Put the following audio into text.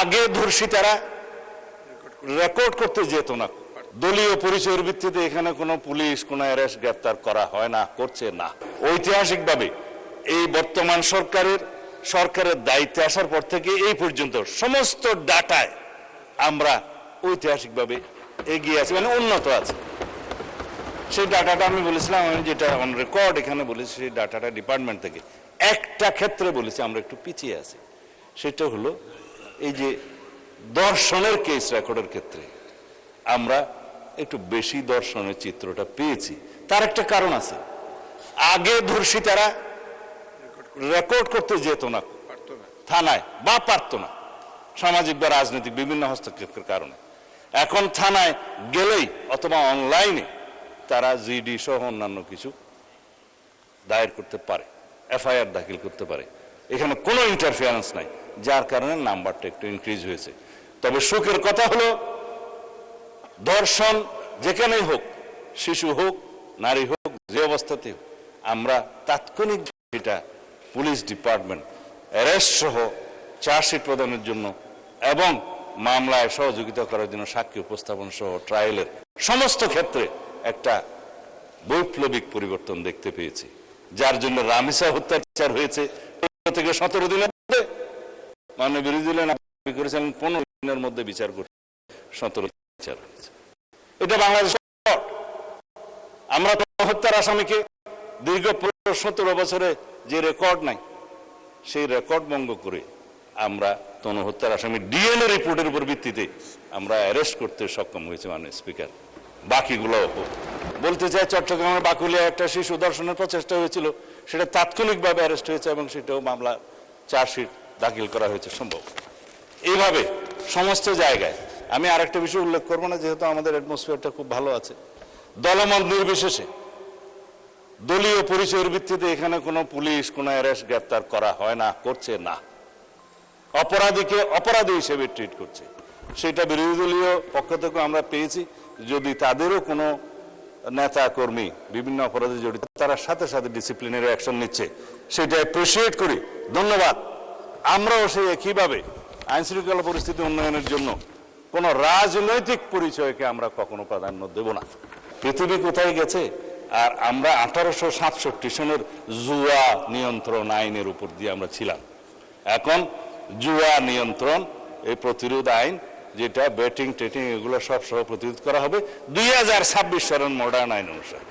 আগে ধর্ষিতারা রেকর্ড করতে যেত না, দলীয় পরিচয়ের ভিত্তিতে এখানে কোনো পুলিশ কোনো অ্যারেস্ট গ্রেফতার করা হয় না, করছে না। ঐতিহাসিকভাবে এই বর্তমান সরকারের দায়িত্বে আসার পর থেকে এই পর্যন্ত সমস্ত ডাটায় আমরা ঐতিহাসিকভাবে এগিয়ে আছি, মানে উন্নত আছে। সেই ডাটাটা আমি বলেছিলাম, আমি যেটা অন রেকর্ড এখানে বলেছি, সেই ডাটাটা ডিপার্টমেন্ট থেকে একটা ক্ষেত্রে বলেছি আমরা একটু পিছিয়ে আছি। সেটা হলো এই যে দর্শনের কেস রেকর্ডের ক্ষেত্রে আমরা একটু বেশি দর্শনের চিত্রটা পেয়েছি। তার একটা কারণ আছে, আগে ধর্ষিতারা রেকর্ড করতে যেত না থানায়, বা পারতো না, সামাজিক বা রাজনৈতিক বিভিন্ন হস্তক্ষেপের কারণে। এখন থানায় গেলেই অথবা অনলাইনে তারা জিডি সহ অন্যান্য কিছু দায়ের করতে পারে, এফআইআর দাখিল করতে পারে। এখানে কোনো ইন্টারফিয়ারেন্স নাই, যার কারণে নাম্বারটা একটু ইনক্রিজ হয়েছে। তবে সুখের কথা হলো, ধর্ষণ যেখানেই হোক, শিশু হোক নারী হোক, যে অবস্থাতে হোক, আমরা তাৎক্ষণিক এটা পুলিশ ডিপার্টমেন্ট অ্যারেস্ট সহ চার্জশিট প্রদানের জন্য এবং মামলায় সহযোগিতা করার জন্য সাক্ষী উপস্থাপন সহ ট্রায়ালের সমস্ত ক্ষেত্রে একটা বৈপ্লবিক পরিবর্তন দেখতে পেয়েছি, যার জন্য রামিসা হত্যাচার হয়েছে 15 থেকে 17 দিনের মধ্যে, মাননীয় বিরোধী দলের দাবি করেছেন 15 দিনের মধ্যে বিচার করতে, 17 বিচার হয়েছে। এটা বাংলাদেশ। আমরা হত্যার আসামিকে দীর্ঘ 17 বছরে যে রেকর্ড নাই, সেই রেকর্ড ভঙ্গ করে আমরা তনু হত্যার আসামি ডিএনএ রিপোর্টের উপর ভিত্তিতে আমরা অ্যারেস্ট করতে সক্ষম হয়েছে মাননীয় স্পিকার। বাকিগুলো বলতে চাই, চট্টগ্রামের বাকুলিয়া একটা শিশু ধর্ষণের প্রচেষ্টা হয়েছিল, সেটা তাৎক্ষণিকভাবে অ্যারেস্ট হয়েছে এবং সেটাও মামলা চার্জশিট দাখিল করা হয়েছে সম্ভব। এইভাবে সমস্ত জায়গায় আমি আরেকটা বিষয় উল্লেখ করবো না, যেহেতু আমাদের অ্যাটমসফিয়ারটা খুব ভালো আছে। দলমত নির্বিশেষে দলীয় পরিচয়ের ভিত্তিতে এখানে কোনো পুলিশ কোনো অ্যারেস্ট গ্রেফতার করা হয় না, করছে না। অপরাধীকে অপরাধী হিসেবে ট্রিট করছে। সেটা বিরোধী দলীয় পক্ষ থেকে আমরা পেয়েছি। যদি তাদেরও কোনো নেতা কর্মী বিভিন্ন অপরাধে জড়িত, তারা সাথে সাথে ডিসিপ্লিনারি অ্যাকশন নিচ্ছে, সেটা অ্যাপ্রিসিয়েট করি, ধন্যবাদ। আমরাও সেই একইভাবে আইন শৃঙ্খলা পরিস্থিতি উন্নয়নের জন্য কোনো রাজনৈতিক পরিচয়কে আমরা কখনো প্রাধান্য দেব না। পৃথিবী কোথায় গেছে? আর আমরা 1867 সনের জুয়া নিয়ন্ত্রণ আইনের উপর দিয়ে আমরা ছিলাম। এখন জুয়া নিয়ন্ত্রণ এই প্রতিরোধ আইন, যেটা ব্যাটিং টেটিং এগুলো সব সহ প্রতিরোধ করা হবে 2026 সালের মডার্ন আইন অনুসারে।